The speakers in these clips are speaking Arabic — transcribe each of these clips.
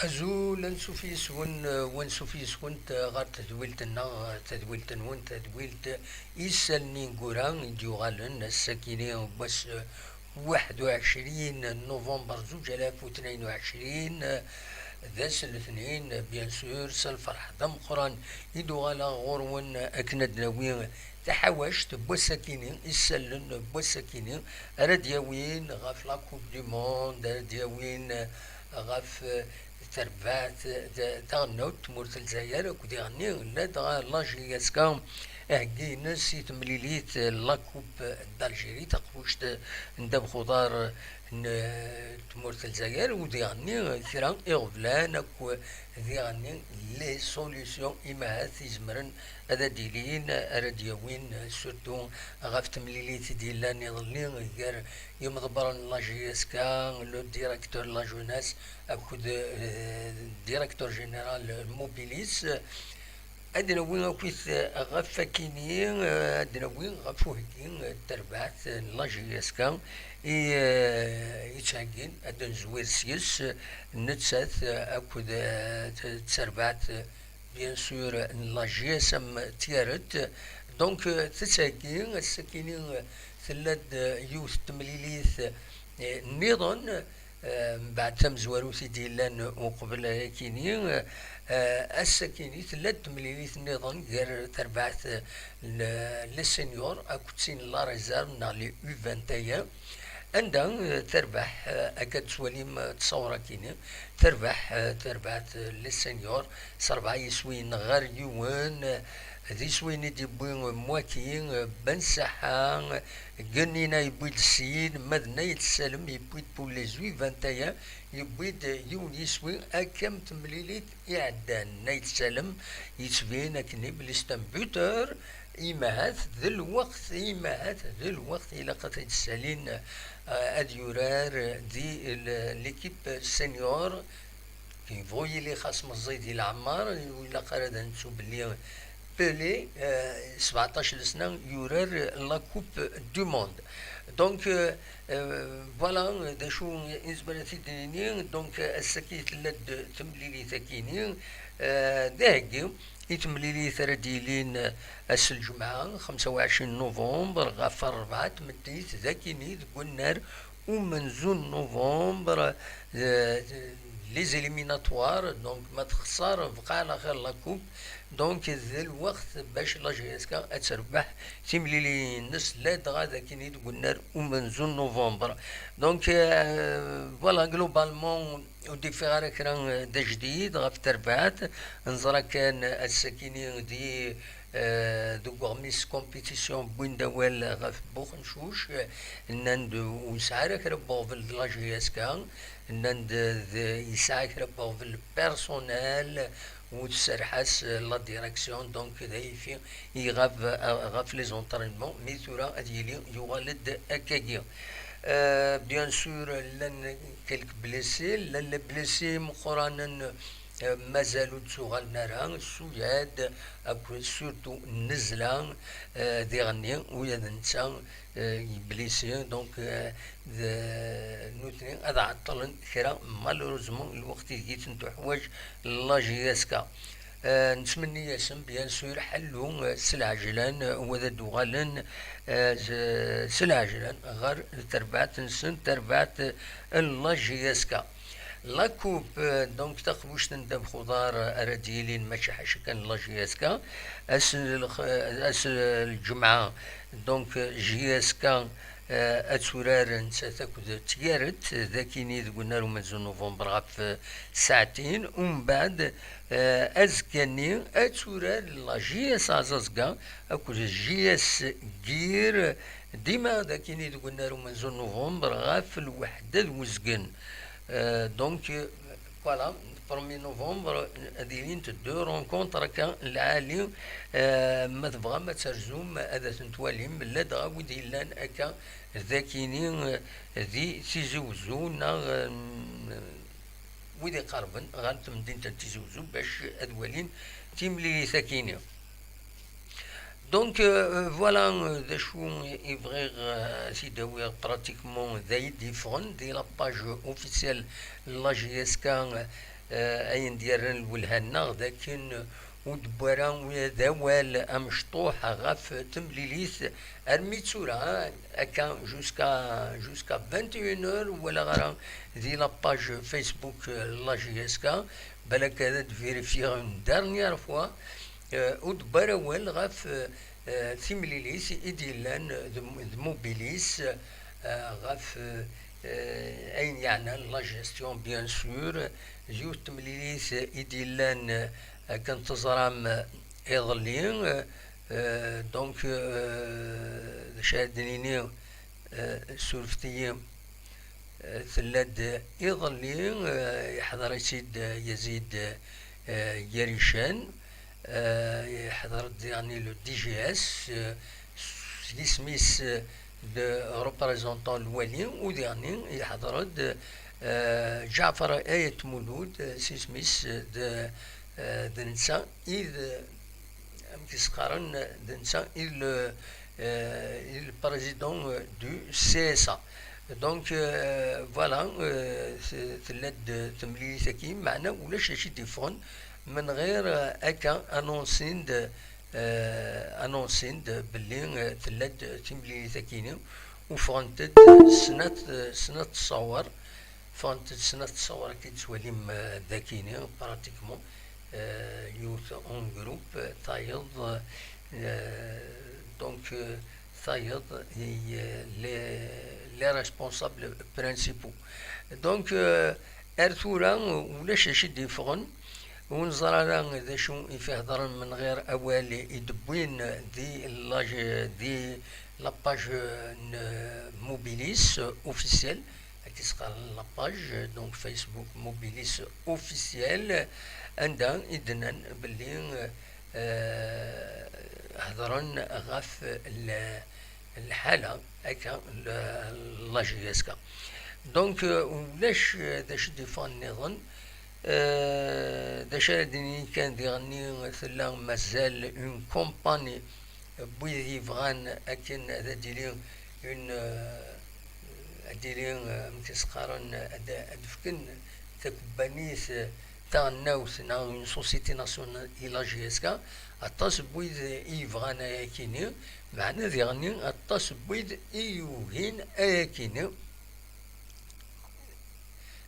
أزول نسوفيس ونسوفيس كنت غير تدويلتنا تدويلتن ون تدويلت إيسالني نقولان ديوغالن الساكنين بس 21 نوفمبر 2022 ذاس الاثنين بيان سور سالفرح دم قران يدوغالا غورون أكند ناوين تحوشت بوساكينين إسالن بوساكينين راديوين غاف لاكوب دي موند راديوين غاف تربات تغنوت تمورت الجزائر كودي غني لا دغا لاجي يسكام اهكي ناس يتمليليت لاكوب دالجيري تقوشت ندب خضار تمورت الجزائر ودي غني كرا اغفلان اكو دي غني لي سوليسيون اما تيزمرن هذا ديلين راديوين سورتو غاف تمليليت ديال نظلي غير يوم ضبرن لاجي يسكا لو ديريكتور لا جوناس اكو ديريكتور جينيرال موبيليس عندنا وين كويس غفاكيني عندنا وين غفوهكين تربعت لاجي يسكا يتشاكين عندنا زوير سيس نتسات اكو تسربعت بيان سور لاجي سم تيارت دونك تتساكين السكينين ثلاث يوث تمليليث نظن بعد تم زواروثي ديلان وقبل كيني السكيني ثلاث تمليليث نظن غير تربعت للسنيور اكوتسين لا ريزيرف نالي يو 21 عندها تربح اكاد سواليم تصور كيني تربحت للسنيور صربعة يسوين غير يوان ذي سوين دي بوين مواكين بن ساحان قنينا يبويد السيد مدنا يتسلم يبويد بوليزوي 21 يبويد يون يسوي اكم تمليليت اعدان يتسلم يتسبين اكني بالاستنبوتر إيماهات ذي الوقت إلى قطع السالين أديورار دي ليكيب سينيور كي فوي لي خاص مزيد العمار ولا قرد نشوف بلي بيلي 17 سنة يورار لا كوب دو موند دونك فوالا دا شو إنسبراتي دينين دونك السكيت لد تمليلي ثكينين داهكي يتمليلي ثرديلين أس الجمعة 25 نوفمبر غفر 4 تمديت ذاكيني قلنا ومنزون نوفمبر لي زيليميناتوار دونك ما تخسر بقى على خير لاكوب دونك ذا الوقت باش لاجيسكا تربح تمليلي الناس لا دغا ذاكيني قلنا ومنزون نوفمبر دونك فوالا جلوبالمون ودي في غير كران دا جديد غاف تربعات نزرا كان السكيني دي دو غميس كومبيتيسيون بوين دوال غاف بوخنشوش ناند وسعر كربو في لاجيسكا ناند يسعر كربو في البيرسونيل وتسرحاس لا ديريكسيون دونك دايفي يغاف لي زونطرينمون مي ثورا اديلي يوالد اكاكيا بيان سور لان كلك بليسي لان بليسي مقرانا مازالوا تسوغال نارا سوياد اكو سورتو النزله دي غني ويا نتا بليسي دونك نوتني هذا عطلن كرا مالوروزمون الوقت جيت نتو حوايج لا جياسكا نتمنى ياسم بيان سور حلو سلعجلان وذا دوغالن سلعجلان غير تربعت نسن تربعت اللاجياسكا لاكوب دونك تخبوش ندب خضار ارديلين ماشي حاشكان لاجياسكا اس الجمعة دونك جياسكا اتورار نساتاكد تيارت ذاكيني قلنا له منزل نوفمبر غاف ساعتين ومن بعد ازكاني اتورار لا جي اس ازازكا اكو جي اس جير ديما ذاكيني قلنا له منزل نوفمبر غاف الوحدة الوزقن دونك فوالا 1 نوفمبر دايرين دو رونكونتر كان العالي ما تبغى ما ترجم هذا تنتواليم لا دغا ودي لان اكا ذاكينين ذي تيزوزونا ودي قربن غانت مدينة تيزوزو باش ادوالين تيملي ساكينين دونك فوالا ذا شو يبغي سيداوي براتيكمون ذا يديفون دي لاباج اوفيسيال لا جي اس كا أين ديالنا الولهنا لكن ودبرا وذوال أمشطوح غف تمليليث الميتسورا أكا جوسكا 21 اور ولا غرا دي لاباج فيسبوك لا جي اس كا بالك هذا تفيريفي اون دارنيير فوا ودبرا وال غف تمليليث إديلان موبيليس غف أين يعني لا جيستيون بيان سور زيوت تمليليث إديلان كنت تزرام إيضلين دونك شادنيني سورفتي ثلاد إيضلين يحضر سيد يزيد يريشان يحضر يعني لو دي جي اس سميس دو ريبريزونطون الوالي وديعني يحضر جعفر آية مولود سميس دنسا إذ كيسقارن دنسا البريزيدون دو سي اس ا دونك فوالا ثلاث تمليل ثكيم معنا ولاش شي تليفون من غير اكا انونسيند باللي ثلاث تمليل ثكيني وفرنتد سنة تصور فانت سنة تصور كي تسوليم ذاكيني براتيكمون يوث اون جروب تايض دونك تايض لي ريسبونسابل برينسيبو دونك ارثورا ولاش شي ديفرون ونزرا ذا شو يفهضر من غير اوالي يدبوين دي لاباج موبيليس اوفيسيال كيسقال لاباج دونك فيسبوك موبيليس اوفيسيال عندها إذن باللي هضرن غاف الحالة هكا لا جي اس كا دونك ولاش داش ديفان نظن داش هادني كان ديغني ثلا مازال اون كومباني بويدي فغان اكن هذا ديلي اون ديلي متسقارن ادفكن تكبانيس تاع الناوس نا اون سوسيتي ناسيونال لا جي اس كا اطاس بويد ايفغان اياكيني معنا ديغني اطاس بويد ايوهين اياكيني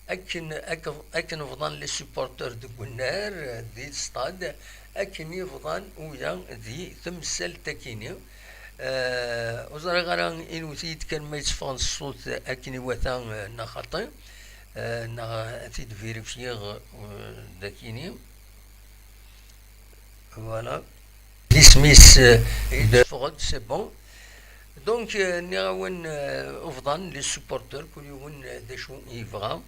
اكن فضان لي سوبورتور دو كونار دي ستاد اكن يفضان ويا دي تمثل تاكيني وزرا غران إنوثيت كان ما يتصفان الصوت أكني وثان نخطي نا تيد فيريفيغ داكيني فوالا لسميس فغد سي بون دونك نراون أفضل لي سوبورتور كل يوم داشو يفغا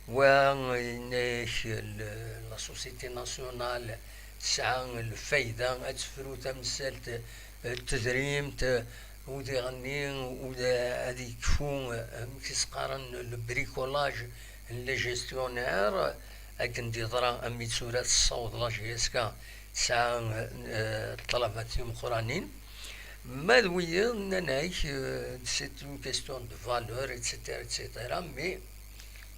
وناش لا سوسيتي ناسيونال تسعى الفايدة أتفرو تمثالت التدريم ودي غني ودا هذيك شو كيسقارن البريكولاج لي جيستيونير اكن دي ضرا امي تسورات الصوت لا جي اس كا تسعى طلبات مقرانين ما دويا نانايش سيت اون كيستيون دو فالور اتسيتيرا اتسيتيرا مي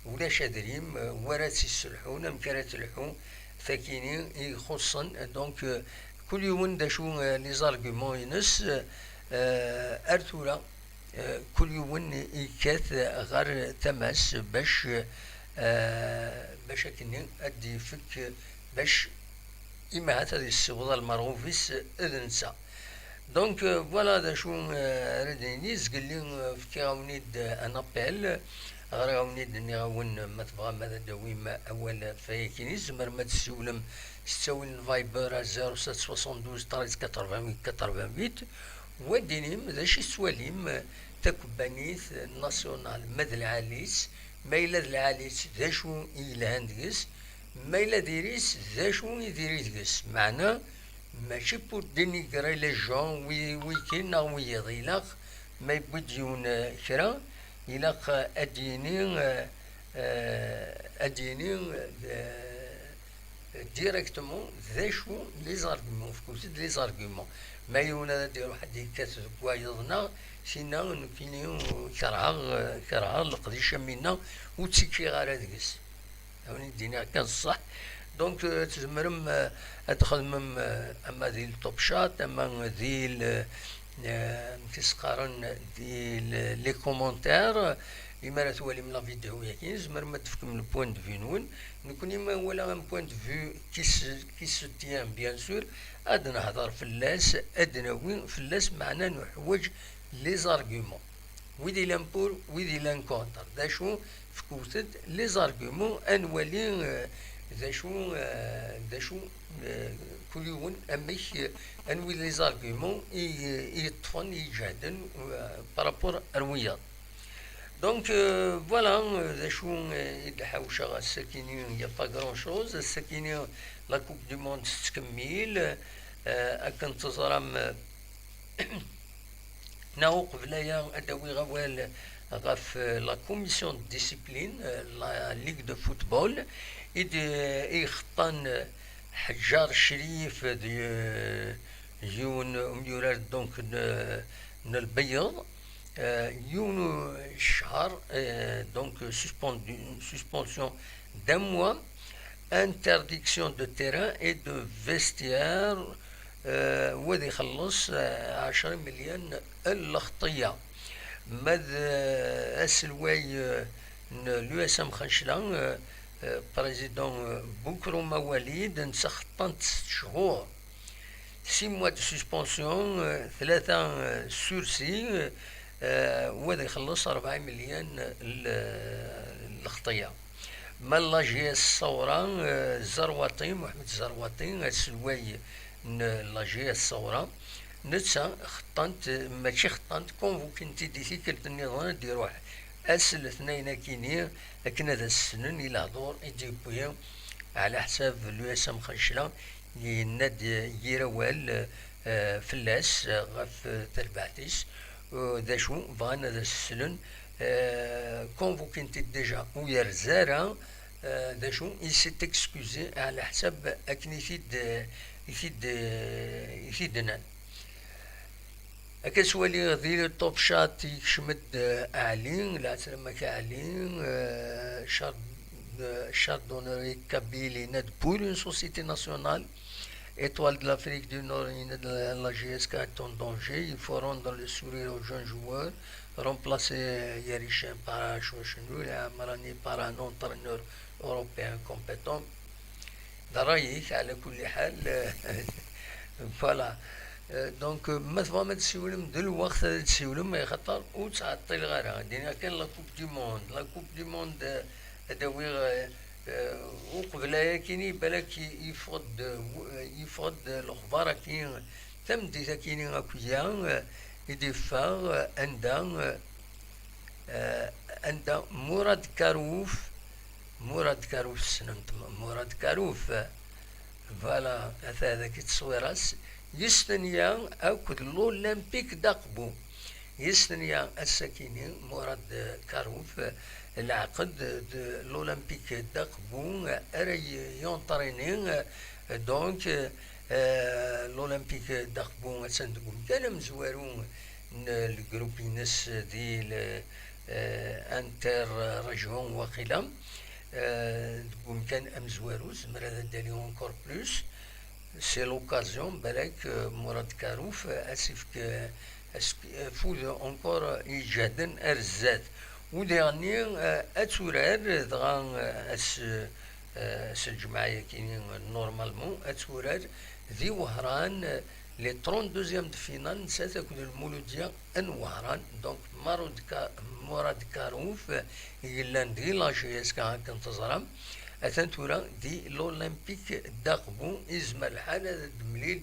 ولاش دريم ورات يسلحون مكانت الحون فاكيني يخصن دونك كل يوم داشو لي زارغومون ينس ارتورا كل يوم يكاث غير تماس باش كني ادي فك باش اما هذا السوضه المرغوفيس اذنسا دونك فوالا داشو ردينيز قال لي فكاونيد ان ابيل غراونيد نيغاون ما تبغى ماذا دويم اول فايكينيز مرمى تسولم ستاوي الفايبر 0772 13 88 88 ودينيم ذا شي سواليم تكبانيث ناسيونال مد العاليس مايلا العاليس ذا شو يلهان ديس مايلا ديريس ذا شو يديري ديس معنا ماشي بور دينيغري لي جون ويكين ويضيلاق ما يبديون كرا يلاق اديني ديريكتومون ذا شو لي زارغومون فكوتي لي زارغومون ما يونا دير واحد يكاتب كوايضنا سينا نكينيو كرها القديشه منا وتسكي غير هذيك دينا كان صح. دونك تزمرم تخدمم اما ذي التوب شات اما ذي تسقارن ذي لي كومونتير لما تولي من لا فيديو ياكين زمر ما تفكم البوان دو في نون نكون ما ولا ان بوان دو في كي سو تيان بيان سور اد نهضر فلاس اد نوين فلاس معنا نحوج لي زارغومون ويدي لامبور ويدي لانكونتر دا شو فكوتد لي زارغومون انولي دا شو كل يوم امش انوي لي زارغومون يطفن يجادن بارابور الرياض. دونك فوالا ذا شو يدحوشا الساكنين يا با غران شوز الساكنين لا كوب دو موند تكمل اكن تزرم ناو قبلايا ادوي غوال غاف لا كوميسيون ديسيبلين لا ليغ دو فوتبول يخطن حجار شريف دي يون ميورار دونك البيض يون شهر دونك suspension d'un mois, interdiction de terrain et de vestiaire وذي يخلص 10 مليون الخطية ماذ أسلواي لو اس ام خنشلان بريزيدون بوكرو مواليد نسخطن 6 شهور 6 mois de suspension 3 sursis وذي يخلص 4 مليون الخطية مالا جي الثورة زروطي محمد زروطي السلواي لا جي الثورة نتسا خطنت ماشي خطنت كونفوكنتي ديتي كلت النظام دي روح اسل اثنين كيني لكن هذا السنن الى دور ايجيبيا على حساب لو اس ام خنشلا يناد يروال فلاس غف تربعتيس ذا شو بغانا ذا السنن كونفوكنتي ديجا ويا رزارة ذا شو يسي تكسكوزي على حساب اكن يفيدنا أكسولي ذي التوب شات يشمد أعلين لا سلامة كأعلين شاردونري كابيلي ند بول une société nationale étoile de l'Afrique du Nord la GSK est en danger il faut rendre le sourire aux jeunes joueurs remplacer Yerishin par Chouchenou et Amarani par un entraîneur européen compétent ده رأيك على كل حال فوالا دونك مثلا ما تسولم دلوقت تسولم ما خطر وتعطي الغرا دينا كان لا كوب دي موند لا كوب دي موند هذاوي وقبلايا كيني بالك يفرض الاخبار كاين تم ديتا كيني اكويا يدفع عند مراد كاروف سنمت مراد كاروف فوالا هذاك التصويراس يستنيا أكد الأولمبيك دقبو يستنيا الساكنين مراد كاروف العقد الأولمبيك دقبو أري يونطرينين دونك الأولمبيك دقبو سندقوم كان مزوارون الجروبينس دي انتر ريجيون وقيلة كان امزواروز مراد دالي اونكور بلوس سي لوكازيون بالك مراد كاروف اسف فود اونكور ايجادا ارزات وديرني اتورار دغا اس الجمعيه كاينين نورمالمون اتورار ذي وهران لي 32 دو فينال نسات كل المولوديا ان وهران دونك مراد كاروف يلان دي لا جي اس كا كنتظرم اتنتورا دي الاولمبيك داقبو ازما الحال هذا الدمليل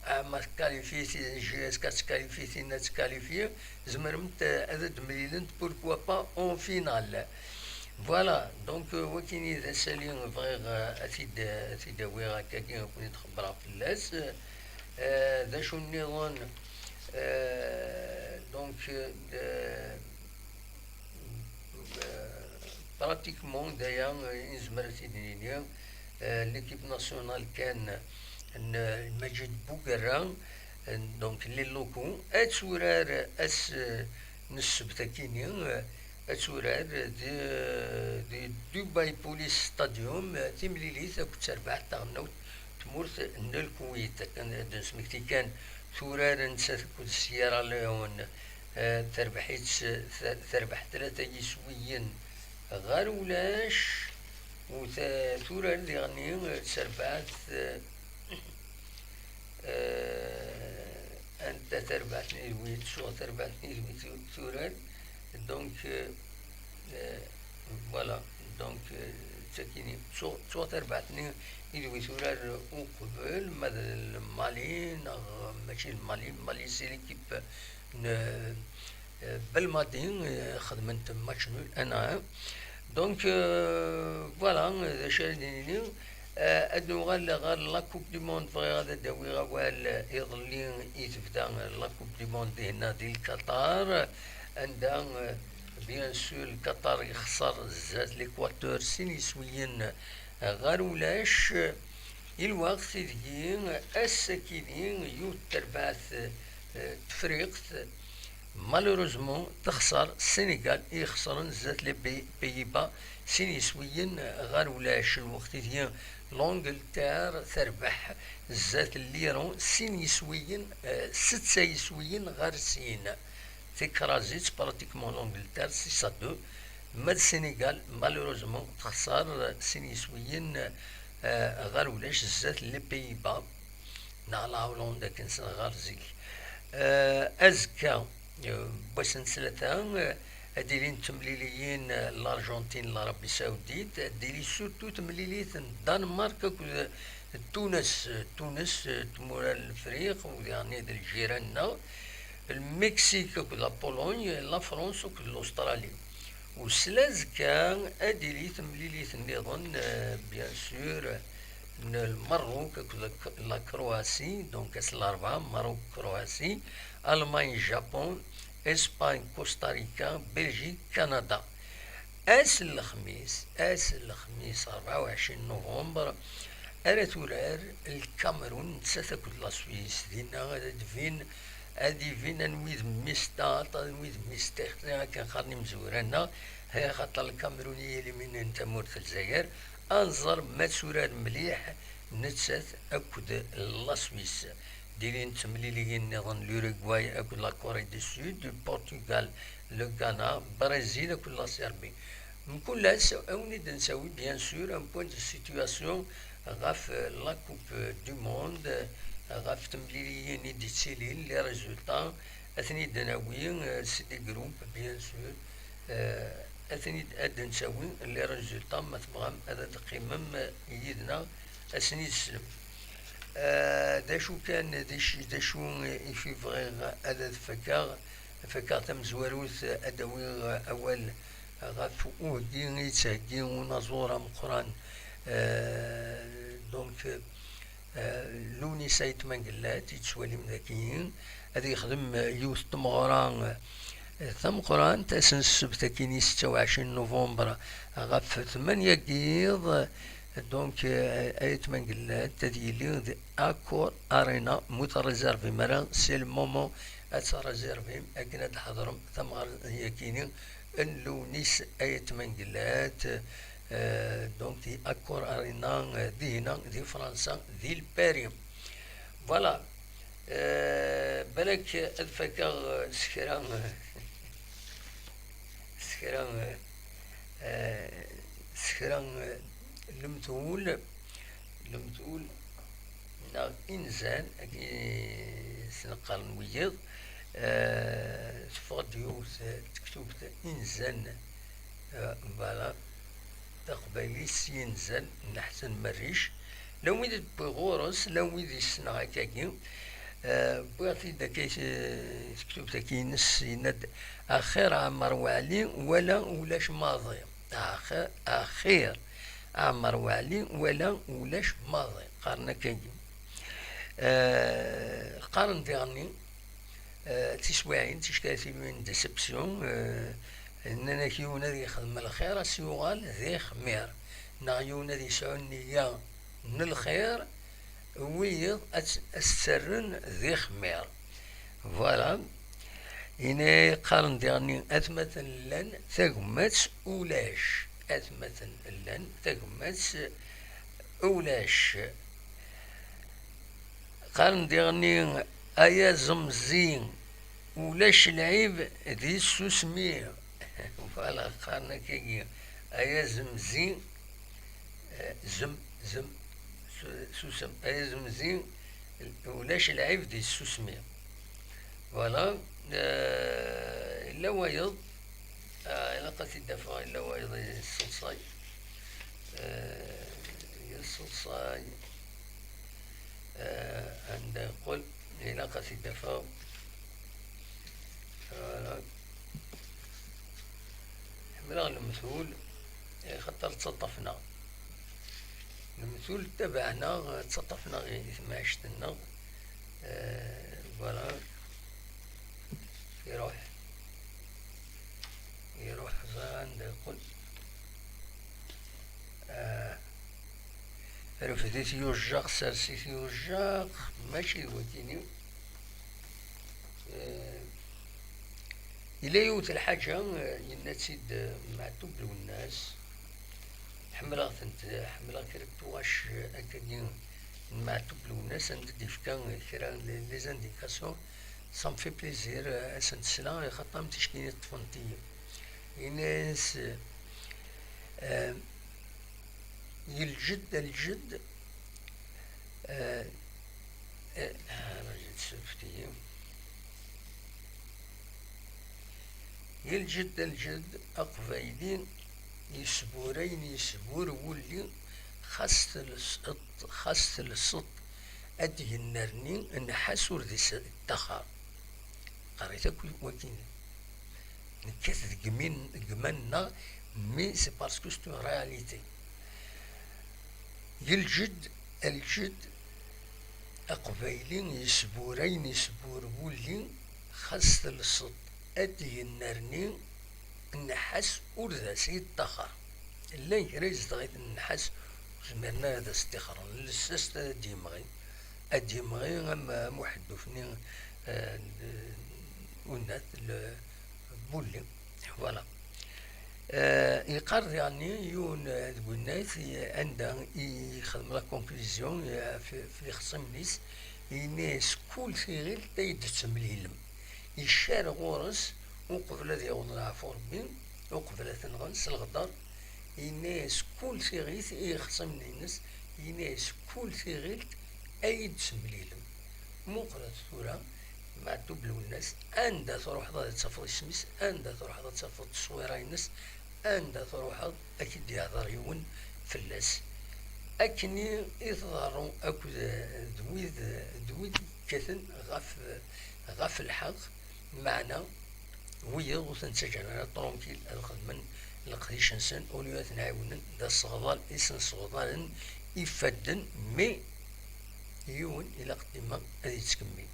ما تكاليفيتي جي اس كا تكاليفيتي نتكاليفي زمرمت هذا الدمليل بوركوا با اون فينال فوالا دونك وكيني ذا سالين فغيغ اتيد ويغا كاكين كوني تخبرها في اللاس ذا شو النظام دونك براتيكمون دايا نزمر تيدنينيا ليكيب ناسيونال كان مجد بوغرا دونك لي لوكو اتورار اس نسبتا كينيا أتورار دي دبي بوليس ستاديوم تمليليت أكو تربع تاغنوت تمورت الكويت كان دنسمكتي كان تورار نسات كود السيارة ليون تربحيت تربح ثلاثة يسويين غير ولاش وتورار دي غني تربعت أنت تربحتني الويت شو تربحتني الويت تورار دونك فوالا دونك تاكيني شو تربحتني إلوي تورار وقبل ماذا المالي ماشي المالي سي ليكيب بالمادين خدمت ماتش نول أنا دونك فوالا ذا شاديني أدو غال لا كوب دي موند فغي غادا داوي غوال يظلين يتبدا لا كوب دي موند هنا ديال القطر عندها بيان سور قطر يخسر زاد ليكواتور سينيسويين غير ولاش الوقت ديال السكينين يوت تربعث تفريقت مالوروزمون تخسر السنغال يخسرن زاد لي بيبا سينيسويين غير ولاش الوقت ديال لونجلتير تربح زاد الليرون سينيسويين ست يسويين غير سين تكرازيت براتيكمون لونجلتير 6-2 ما السنغال مالوروزمون تخسر سينيسويين غير ولاش زاد لي بيبا نعلا هولندا كنسن غير زيك أزكا باش نسلتها ديلين تمليليين الأرجنتين العربية السعودية ديلي سورتو تمليليت الدنمارك تونس تمور الفريق ويعني ديال جيراننا المكسيك ولا بولونيا لا فرنسا ولا أستراليا وسلاز كان أديلي تمليليت نظن بيان سور المروك لا كرواسي دونك كاس الأربعة مروك كرواسي ألمانيا جابون إسبانيا كوستاريكا بلجيك كندا الخميس 24 نوفمبر أراتورار الكاميرون تساتكل لا سويس دينا غادا دفين هادي فينا نويد ميستاط نويد ميستيخ كان خارني مزورانا هي خاطر الكاميرونية اللي من انت مورت الجزائر انظر ما تسورار مليح نتسات اكد لا سويس ديرين تمليليين نظن لوروغواي اكد لا كوري دي سود البرتغال لو غانا برازيل اكد لا سيربي نكون لا اوني نساوي بيان سور ان بوين دو سيتواسيون غاف لا كوب دو موند غاف تمليليين دي تسيلين لي ريزولطا اثني دناويين سي دي جروب بيان سور اثني نساوي لي ريزولطا ما تبغام هذا تقيمم يدنا اسني السلم داشو كان داشو يفي فغيغ هذا فكار تمزواروث ادوي اول غاف اودي يتسهدي ونزورة مقران دونك لوني سايت منقلات يتسوالي مذاكيين هذا يخدم يوث تمغران ثم قران تاسن السبت كيني 26 نوفمبر غاف 8 قيض دونك ايت منقلات تديلي اكور ارينا متريزيرفي مرا سي المومون اتريزيرفي اكنا تحضرم ثم هي كيني اللونيس ايت منقلات دونك دي اكور ارينا دي هنا دي فرنسا دي الباريوم فوالا بالك الفكر سكران لمتول نا إنسان سنقارن وياض تفضيو تكتب إنسان فوالا تقبلي سينزل نحسن مريش لو ويد بغورس لو ويد السنة هكاكي بغيتي داك تكتب تاكي نس يند أخير عمر وعلي ولاش ماضي أخير عمر وعلي ولاش ماضي قارنا كاين قارن ديالني تسواعين تشكاتي من ديسبسيون اننا كيونا ذي يخدم الخير سيوغال ذي خمير نعيونا ذي يسعون نية من الخير ويض السرن ذي خمير فوالا إنا قارن ديالني أثمة لن ثقمت أولاش، أثمة لن ثقمت أولاش. قارن ديالني أيا زمزين ولاش العيب ذي السوسمية. فوالا قارنا كي أيا زمزين زم سوسم أيا زمزين ولاش العيب ذي السوسمية. فوالا إلا وايض إلا قتي الدفع إلا وايض الصلصاي الصلصاي عند قل إلا قتي الدفع حملا المثول خطر تصطفنا المثول تبعنا تصطفنا غير ما عشتنا فوالا يروح عند قل رفديت يوجاق سرسيت يوجاق ماشي وكيني إلا يوت الحاجة ينا تسيد معتوب لو الناس حملا كربتو واش أكادين معتوب لو الناس عند ديفكان كرا لي زانديكاسيون صام في بليزير أسن سلا خطام تشكيني طفنتي الناس الجد الجد أقفايدين يسبور ولي خاصة الصط أدي النرنين أن حاسور ذي التخار قريتك وكين نكث جمنا مي سي باسكو ستو رياليتي. الجد أقبايلين يسبور ولي خاصة الصط أدي النرنين النحاس ورذا سيد تخر اللي يريز تغيث النحاس زمرنا هذا استخرا للسست أديمغي أما محدثني ونات بولي. فوالا يقرر يعني يون الناس عندها يخدم لا كونكلوزيون في خصم نيس الناس كل في غير تايد تمليلم يشار غورس وقبل ذي وضع فوربين وقبل تنغنس الغدار الناس كل في غيث يخصم الناس الناس كل في غير أيد تمليلم مقرة ثورة مع دوبلو الناس عندها تروح ضد تصفط الشمس عندها تروح ضد تصفط الصويرة الناس عندها تروح أكيد يهضر يون فلاس أكني يظهروا أكو دويد كثن غف الحق معنا ويا وثنتسجل على طرونكيل الخدمن القديش نسن أوليات نعاونن دا الصغضال إسن صغضال يفدن مي يون إلى قديمة هذه تكمل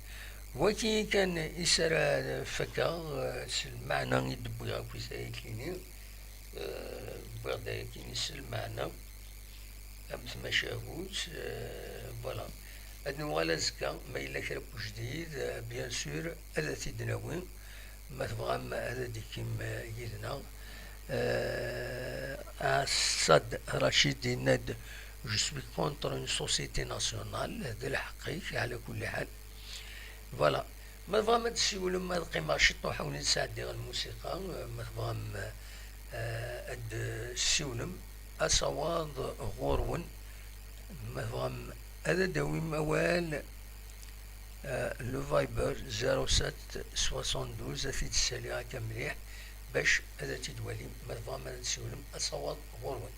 وكي كان يسرى فكا المعنى يدبو يغاكو سايكيني بغدا كيني المعنى أمس ما شاهوت فوالا أدنو غالا زكا ما إلا كرب جديد بيان سور هذا تيدناوين ما تبغى هذا ديكيم يدنا صاد رشيد يناد جو سوي كونتر اون سوسيتي ناسيونال هذا الحقيقي على كل حال. فوالا ما تبغى ما تسيولو ما القيمة شطو حاول نساعد ديال الموسيقى ما تبغى اد السيولم أصوات غورون ما تبغى هذا داوي موال لو فايبر 07 72 في تسالي هكا مليح باش هذا تيدوالي ما تبغى ما تسولم أصوات غورون.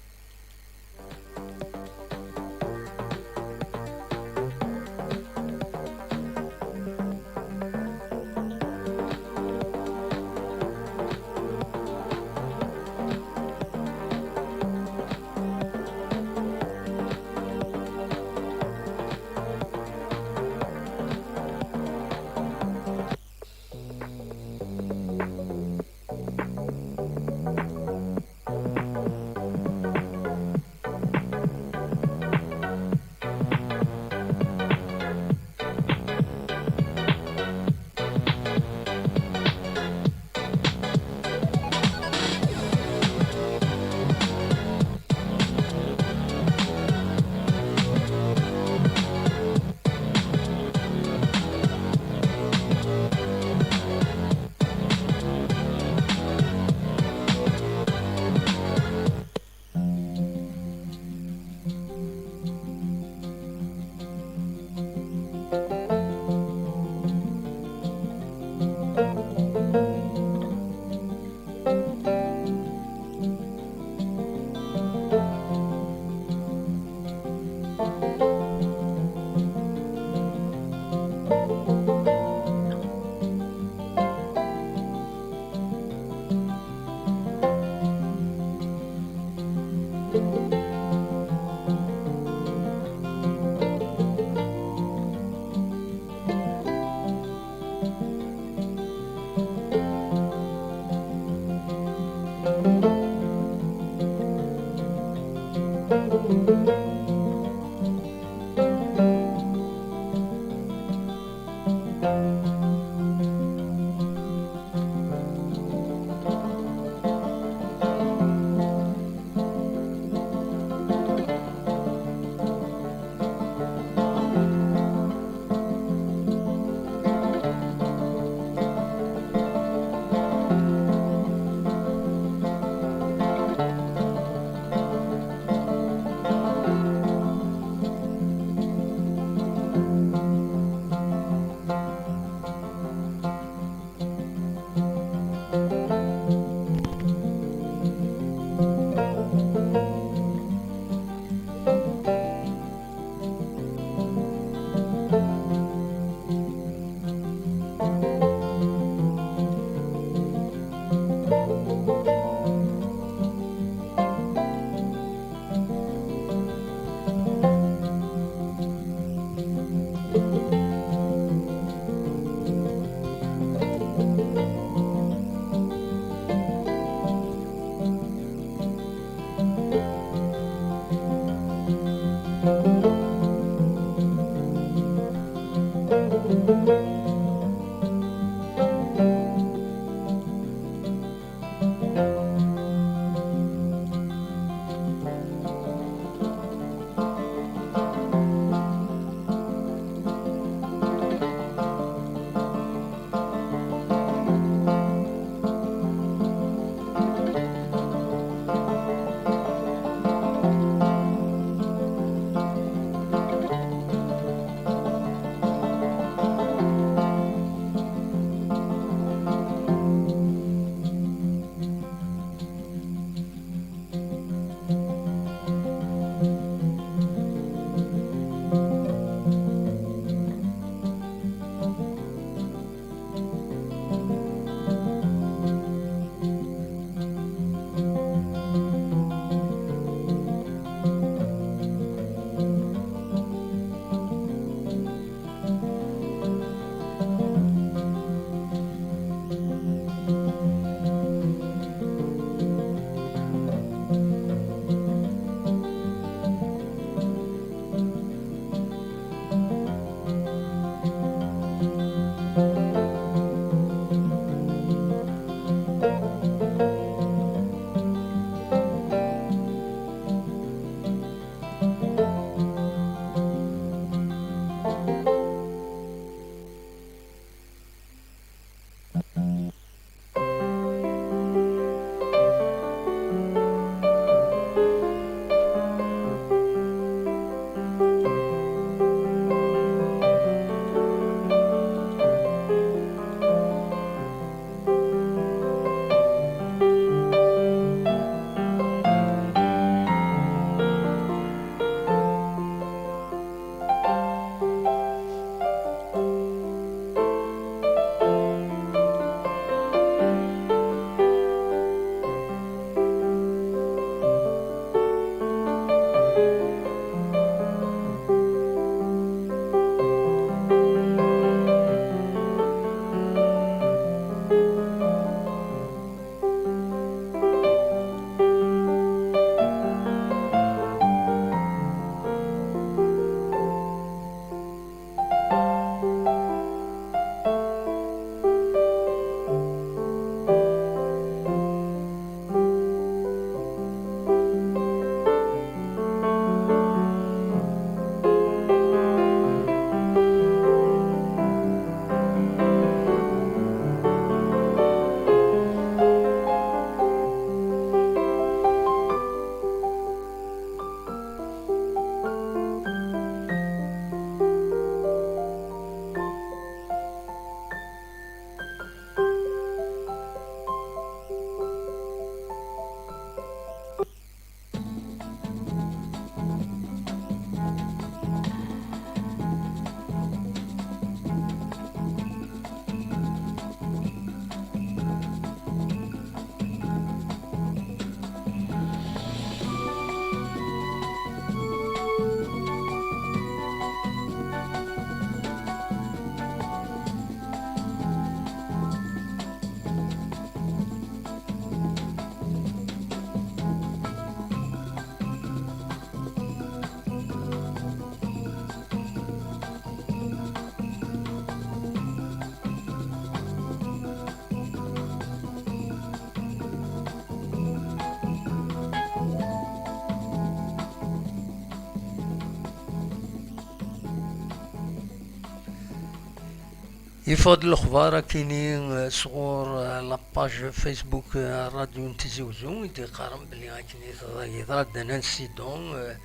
يفضل الأخبار كاينين صغور لاباج فيسبوك راديو نتيزي وزون يدي قارن بلي غاكني يضرب انسيدون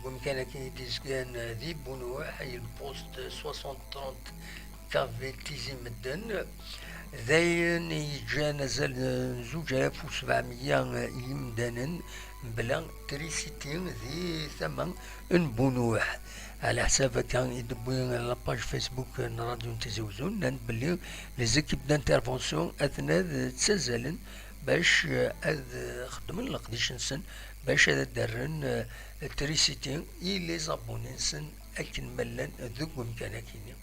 بمكان كي ديزكان ذي بونواح البوست 60 كافي تيزي مدن ذاين يجا نزل 2700 يمدانا بلا تريسيتي ذي ثمن ان بونواح على حساب كان يدبوين لاباج فيسبوك راديو تزوزون نان بلي لي زيكيب دانترفونسيون اثناء تسازلن باش خدمن لقديش نسن باش درن تريسيتي اي لي زابوني نسن اكن ملان ذوق مكانكيني.